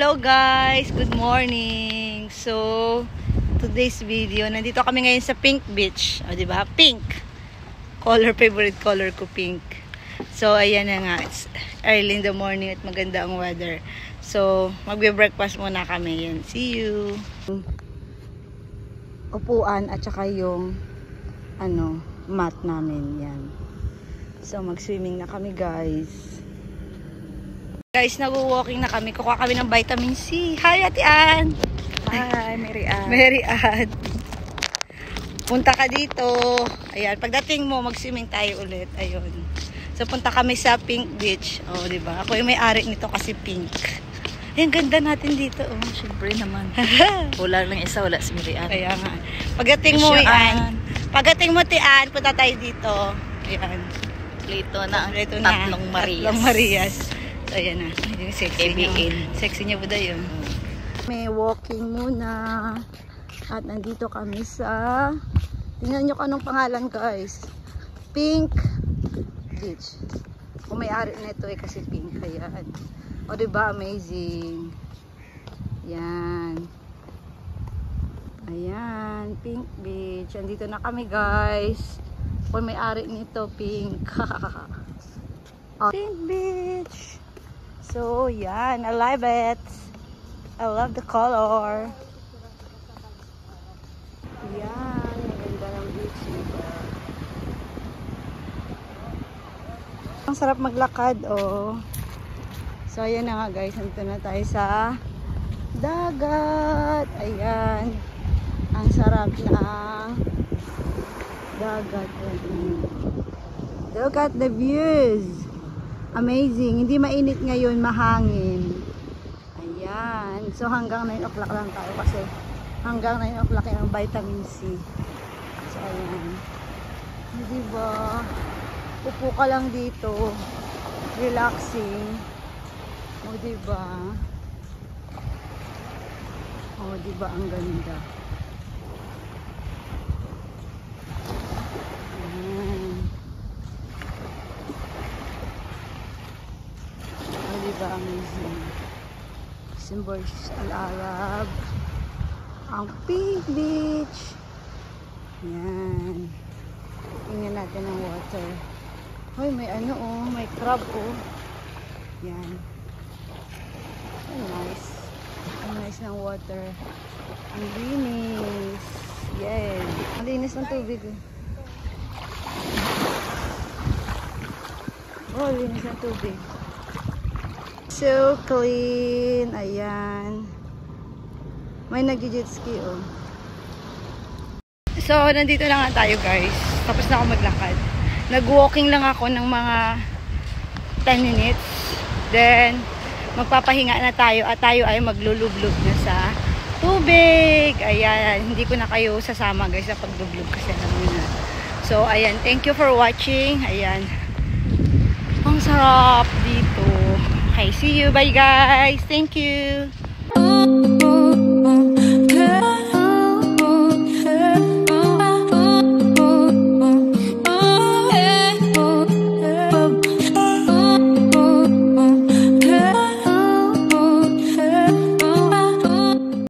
Hello guys, good morning. So, today's video, nandito kami ngayon sa Pink Beach. O, diba? Pink. Favorite color ko, pink. So, ayan na nga. It's early in the morning at maganda ang weather. So, magbe-breakfast muna kami. Yan. See you. Upuan at saka yung mat namin. Yan. So, mag-swimming na kami guys. Guys, nag-walking na kami. Kukuha kami ng vitamin C. Hi, Ate Ann! Hi, Mary Ann. Mary Ann. Punta ka dito. Ayan, pagdating mo, mag-swimming tayo ulit. Ayun. So, punta kami sa Pink Beach. O, diba? Ako yung may-ari nito kasi pink. Ayan, ganda natin dito. Oh. Siyempre naman. Wala lang isa, wala si Mary Ann. Kaya nga. Pagdating mo, Ann. Pagdating mo, Tian, punta tayo dito. Ayan. Lito na. Tatlong Marias. Tatlong Marias. So, ayan na. Yung sexy niya. Sexy niya ba yun? May walking muna. At nandito kami sa... Tingnan nyo anong pangalan guys. Pink Beach. Kung may-ari na ito kasi pink. Ayan. O diba? Amazing. Ayan. Ayan. Pink Beach. Andito na kami guys. Kung may-ari nito pink. Pink Beach. So, yan. I love it. I love the color. Yan. Maganda ng beach dito. Ang sarap maglakad, oh. So, ayan na nga guys. Nandito na tayo sa dagat. Ayan. Ang sarap ng dagat. Look at the views. Amazing. Hindi mainit ngayon, mahangin. Ayan. So hanggang 9 o'clock lang tayo kasi hanggang 9 o'clock yung vitamin C. So ayan. Diba? Upo ka lang dito. Relaxing. O diba? O diba ang ganda? Amazing. Symbols Al-Arab. Ang Pink Beach. Yan. Tingnan natin ang water. Hoy, may may crab oh. Yan. Ang nice. Ang nice ng water. Ang linis. Yan. Ang linis ng tubig oh. Oh, linis ng tubig. So clean. Ayan. May nag-jet ski oh. So nandito na nga tayo guys. Tapos na ako maglakad. Nag-walking lang ako ng mga 10 minutes. Then magpapahinga na tayo at tayo ay maglulublog na sa tubig. Ayan. Hindi ko na kayo sasama guys sa paglublog kasi alam mo na. So ayan. Thank you for watching. Ayan. Ang sarap dito. Okay, see you. Bye guys. Thank you.